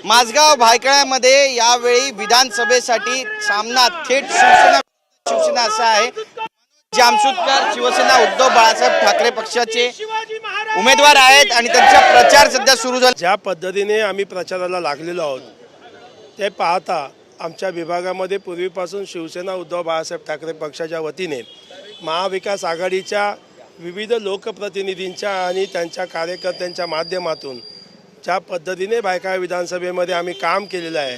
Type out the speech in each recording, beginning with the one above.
माझगाव भायखळ्यामध्ये यावेळी विधानसभेसाठी सामना थेट शिवसेना असा आहे। जामसुदकर शिवसेना उद्धव बाळासाहेब ठाकरे पक्षाचे उमेदवार आहेत आणि त्यांचा प्रचार सध्या सुरू झाला। ज्या पद्धतीने आम्ही प्रचाराला लागलेलो आहोत ते पाहता आमच्या विभागामध्ये पूर्वीपासून शिवसेना उद्धव बाळासाहेब ठाकरे पक्षाच्या वतीने महाविकास आघाडीच्या विविध लोकप्रतिनिधींच्या आणि त्यांच्या कार्यकर्त्यांच्या माध्यमातून ज्या पद्धतीने भायखळा विधानसभेमध्ये आम्ही काम केलेलं आहे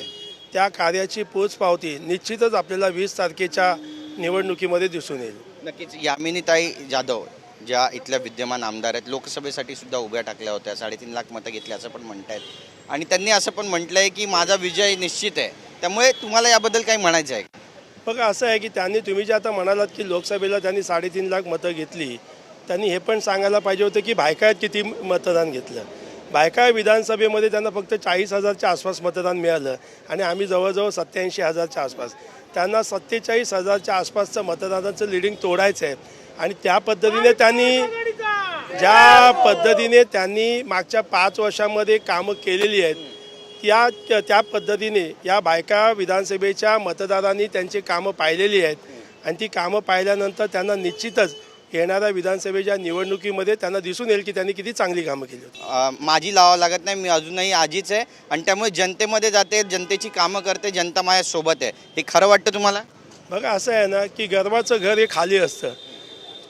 त्या कार्याची पोचपावती निश्चितच आपल्याला 20 तारखेच्या निवडणुकीमध्ये दिसून येईल। नक्कीच यामिनीताई जाधव ज्या इथल्या विद्यमान आमदार आहेत, लोकसभेसाठी सुद्धा उभ्या टाकल्या होत्या, 3.5 लाख मतं घेतली असं पण म्हणतायत आणि त्यांनी असं पण म्हटलंय की माझा विजय निश्चित आहे। त्यामुळे तुम्हाला याबद्दल काही म्हणायचं आहे? बघा असं आहे की तुम्ही जे आता म्हणालात की लोकसभेला त्यांनी 3.5 लाख मतं घेतली, त्यांनी हे पण सांगायला पाहिजे होतं की भायखळ्यात किती मतदान घेतलं। भायखळा विधानसभेमध्ये त्यांना फक्त 40,000च्या आसपास मतदान मिळालं आणि आम्ही जवळजवळ 87,000च्या आसपास, त्यांना 47,000च्या आसपासचं मतदानाचं लिडिंग तोडायचं आहे आणि त्या पद्धतीने त्यांनी मागच्या 5 वर्षामध्ये कामं केलेली आहेत त्या पद्धतीने या भायखळा विधानसभेच्या मतदारांनी त्यांची कामं पाहिलेली आहेत आणि ती कामं पाहिल्यानंतर त्यांना निश्चितच येणाऱ्या विधानसभेच्या निवडणुकीमध्ये त्यांना दिसून येईल की त्यांनी किती चांगली कामं केली होती। माझी लावावं लागत नाही, मी अजूनही आजीच आहे आणि त्यामुळे जनतेमध्ये जाते, जनतेची कामं करते, जनता माझ्यासोबत आहे। हे खरं वाटतं तुम्हाला? बघा असं आहे ना की गर्वाचं घर हे खाली असतं।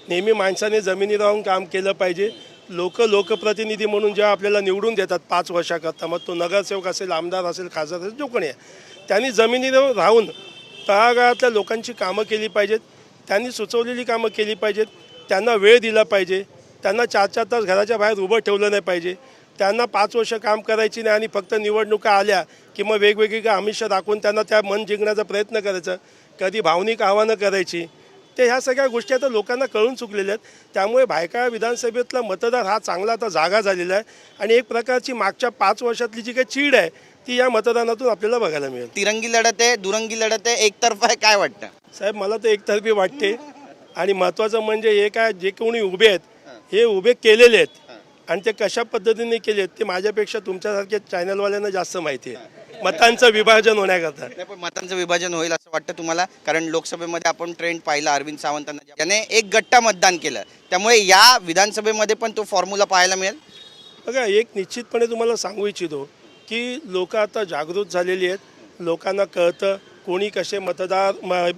नेहमी माणसाने जमिनी राहून काम केलं पाहिजे। लोकप्रतिनिधी म्हणून जेव्हा आपल्याला निवडून देतात 5 वर्षाकरता, मग तो नगरसेवक असेल, आमदार असेल, खासदार असेल, जो कोणी आहे, त्यांनी जमिनीवर राहून तळागाळातल्या लोकांची कामं केली पाहिजेत, त्यांनी सुचवलेली कामं केली पाहिजेत, त्यांना वेळ दिला पाहिजे, त्यांना 4-4 तास घराच्या बाहेर उभं ठेवलं नाही पाहिजे, त्यांना 5 वर्ष काम करायची नाही आणि फक्त निवडणुका आल्या की मग वेगवेगळी आमिष दाखवून त्यांना त्या मन जिंकण्याचा प्रयत्न करायचा, कधी भावनिक आव्हानं करायची। ते ह्या सगळ्या गोष्टी आता लोकांना कळून चुकलेल्या आहेत। त्यामुळे भायखळा विधानसभेतला मतदार हा चांगला आता जागा झालेला आहे आणि एक प्रकारची मागच्या 5 वर्षातली जी काही चीड आहे ती या मतदानातून आपल्याला बघायला मिळेल। तिरंगी लढत आहे, दुरंगी लढत आहे, एकतर्फा आहे, काय वाटतं? साहेब मला तर एकतर्फी वाटते आणि महत्त्वाचं म्हणजे हे काय, जे कोणी उभे आहेत हे उभे केलेले आहेत आणि ते कशा पद्धतीने केले आहेत ते माझ्यापेक्षा तुमच्यासारख्या चॅनलवाल्यांना जास्त माहिती आहे, मतांचं विभाजन होण्याकरता। नाही पण मतांचं विभाजन होईल असं वाटतं तुम्हाला? कारण लोकसभेमध्ये आपण ट्रेंड पाहिला अरविंद सावंतांना, त्याने एक गट्टा मतदान केलं, त्यामुळे या विधानसभेमध्ये पण तो फॉर्म्युला पाहायला मिळेल? बघा एक निश्चितपणे तुम्हाला सांगू इच्छितो की लोक आता जागृत झालेली आहेत, लोकांना कळतं कोणी कसे मतदार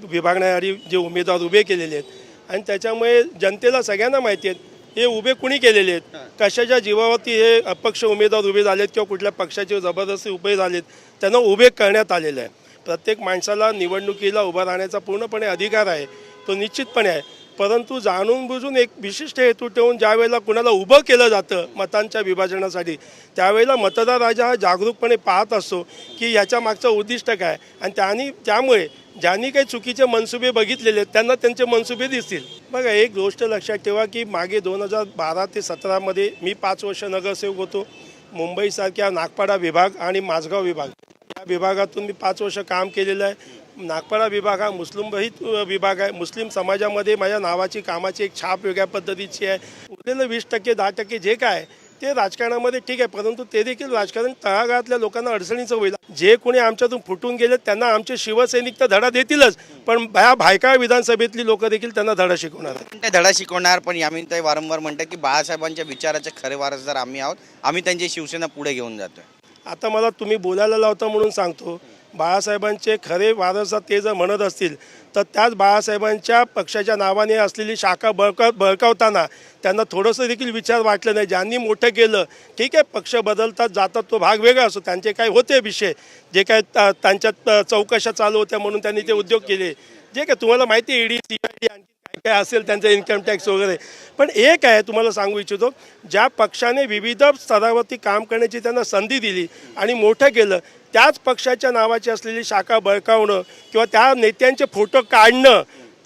विभागण्यासाठी जे उमेदवार उभे केलेले आहेत आणि त्याच्यामुळे जनतेला सगळ्यांना माहिती आहेत हे उभे कुणी केलेले आहेत, कशाच्या जीवावरती हे अपक्ष उमेदवार उभे झालेत किंवा कुठल्या पक्षाचे जबरदस्ती उभे झालेत, त्यांना उभे करण्यात आलेलं आहे। प्रत्येक माणसाला निवडणुकीला उभा राहण्याचा पूर्णपणे अधिकार आहे, तो निश्चितपणे आहे, परंतु जाणून बुजून एक विशिष्ट हेतू ठेवून ज्या वेळेला कुणाला उभं केलं जातं मतांच्या विभाजनासाठी त्यावेळेला मतदार राजा हा जागरूकपणे पाहत असतो की याच्या मागचं उद्दिष्ट काय आणि त्यामुळे ज्यांनी काही चुकीचे मनसुबे बघितलेले आहेत त्यांना त्यांचे मनसुबे दिसतील। बघा एक गोष्ट लक्षात ठेवा की मागे 2012 ते 2017मध्ये मी 5 वर्ष नगरसेवक होतो। मुंबईसारख्या नागपाडा विभाग आणि माझगाव विभाग या विभागातून मी 5 वर्ष काम केलेलं आहे। नागपाडा विभाग हा मुस्लिमरहित विभाग आहे, मुस्लिम समाजामध्ये माझ्या नावाची कामाची एक छाप वेगळ्या पद्धतीची आहे। उरलेलं 20% 10% जे काय ते राजकारणामध्ये ठीक आहे, परंतु ते देखील राजकारण तळागाळातल्या लोकांना अडचणीचं होईल। जे कोणी आमच्यातून फुटून गेले त्यांना आमचे शिवसैनिक तर धडा देतीलच, पण ह्या भायखळा विधानसभेतली लोक देखील त्यांना धडा शिकवणार आहेत। ते धडा शिकवणार, पण यामिनीताई वारंवार म्हणतात की बाळासाहेबांच्या विचाराचे खरे वारसदार आम्ही आहोत, आम्ही त्यांची शिवसेना पुढे घेऊन जातोय। आता मला तुम्ही बोलायला लावता म्हणून सांगतो, बाळासाहेबांचे खरे वारसदार ते जर म्हणत असतील तर त्याच बाळासाहेबांच्या पक्षाच्या नावाने असलेली शाखा बळकावताना त्यांना थोडंसं देखील विचार वाटलं नाही। ज्यांनी मोठं केलं ठीक आहे, पक्ष बदलतात जातात तो भाग वेगळा असतो, त्यांचे काय होते विषय जे काय त्यांच्यात चौकशा चालू होत्या म्हणून त्यांनी ते उद्योग केले, जे काय तुम्हाला माहिती आहे ईडी CID आणखी काय काय असेल त्यांचं इन्कम टॅक्स वगैरे। पण एक आहे तुम्हाला सांगू इच्छितो, ज्या पक्षाने विविध स्तरावरती काम करण्याची त्यांना संधी दिली आणि मोठं केलं त्याच पक्षाच्या नावाची असलेली शाखा बळकावणं किंवा त्या नेत्यांचे फोटो काढणं,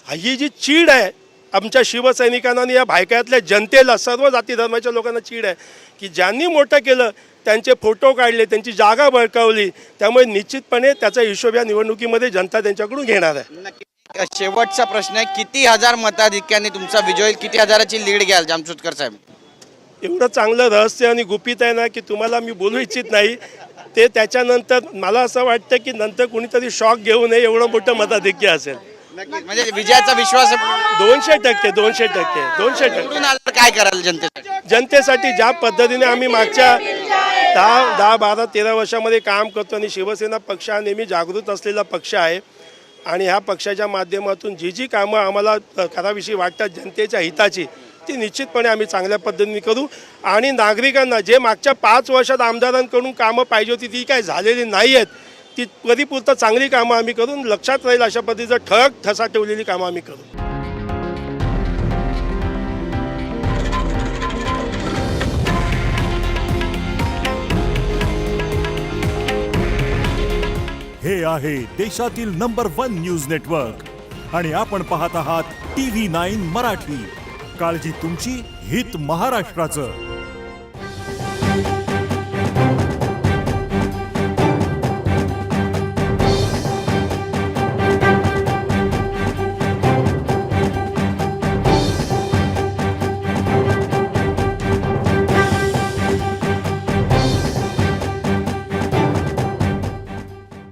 ही जी चीड आहे आमच्या शिवसैनिकांना आणि या भायखळ्यातल्या जनतेला, सर्व जाती धर्माच्या लोकांना चीड आहे की ज्यांनी मोठं केलं त्यांचे फोटो काढले, त्यांची जागा बळकावली, त्यामुळे निश्चितपणे त्याचा हिशोब या निवडणुकीमध्ये जनता त्यांच्याकडून घेणार आहे। शेवटचा प्रश्न आहे, किती हजार मताधिक्याने तुमचा विजय होईल, किती हजाराची लीड घ्याल जामसुदकर साहेब? एवढं चांगलं रहस्य आणि गुपित आहे ना की तुम्हाला मी बोलू इच्छित नाही, ते त्याच्यानंतर मला असं वाटतं की नंतर कुणीतरी शॉक घेऊ नये एवढं मोठं मताधिक्य असेल. नक्कीच म्हणजे विजयाचा विश्वास आहे. 200% निवडून आल्यावर काय कराल जनतेसाठी? जनतेसाठी ज्या पद्धतीने आम्ही मागच्या 10, 12, 13 वर्षामध्ये काम करतो आणि शिवसेना पक्ष हा नेहमी जागृत असलेला पक्ष आहे आणि ह्या पक्षाच्या माध्यमातून जी कामं आम्हाला कराविषयी वाटतात जनतेच्या हिताची ती निश्चितपणे आम्ही चांगल्या पद्धतीने करू. आणि नागरिकांना जे मागच्या 5 वर्षात आमदारांकडून कामं पाहिजे होती ती काही झालेली नाही आहेत, ती परिपूर्ण चांगली कामं आम्ही करून लक्षात राहील अशा पद्धतीचं ठळक ठसा ठेवलेली कामं आम्ही करू. हे आहे देशातील नंबर 1 न्यूज नेटवर्क आणि आपण पाहत आहात TV9 मराठी. काळजी तुमची, हित महाराष्ट्राचं.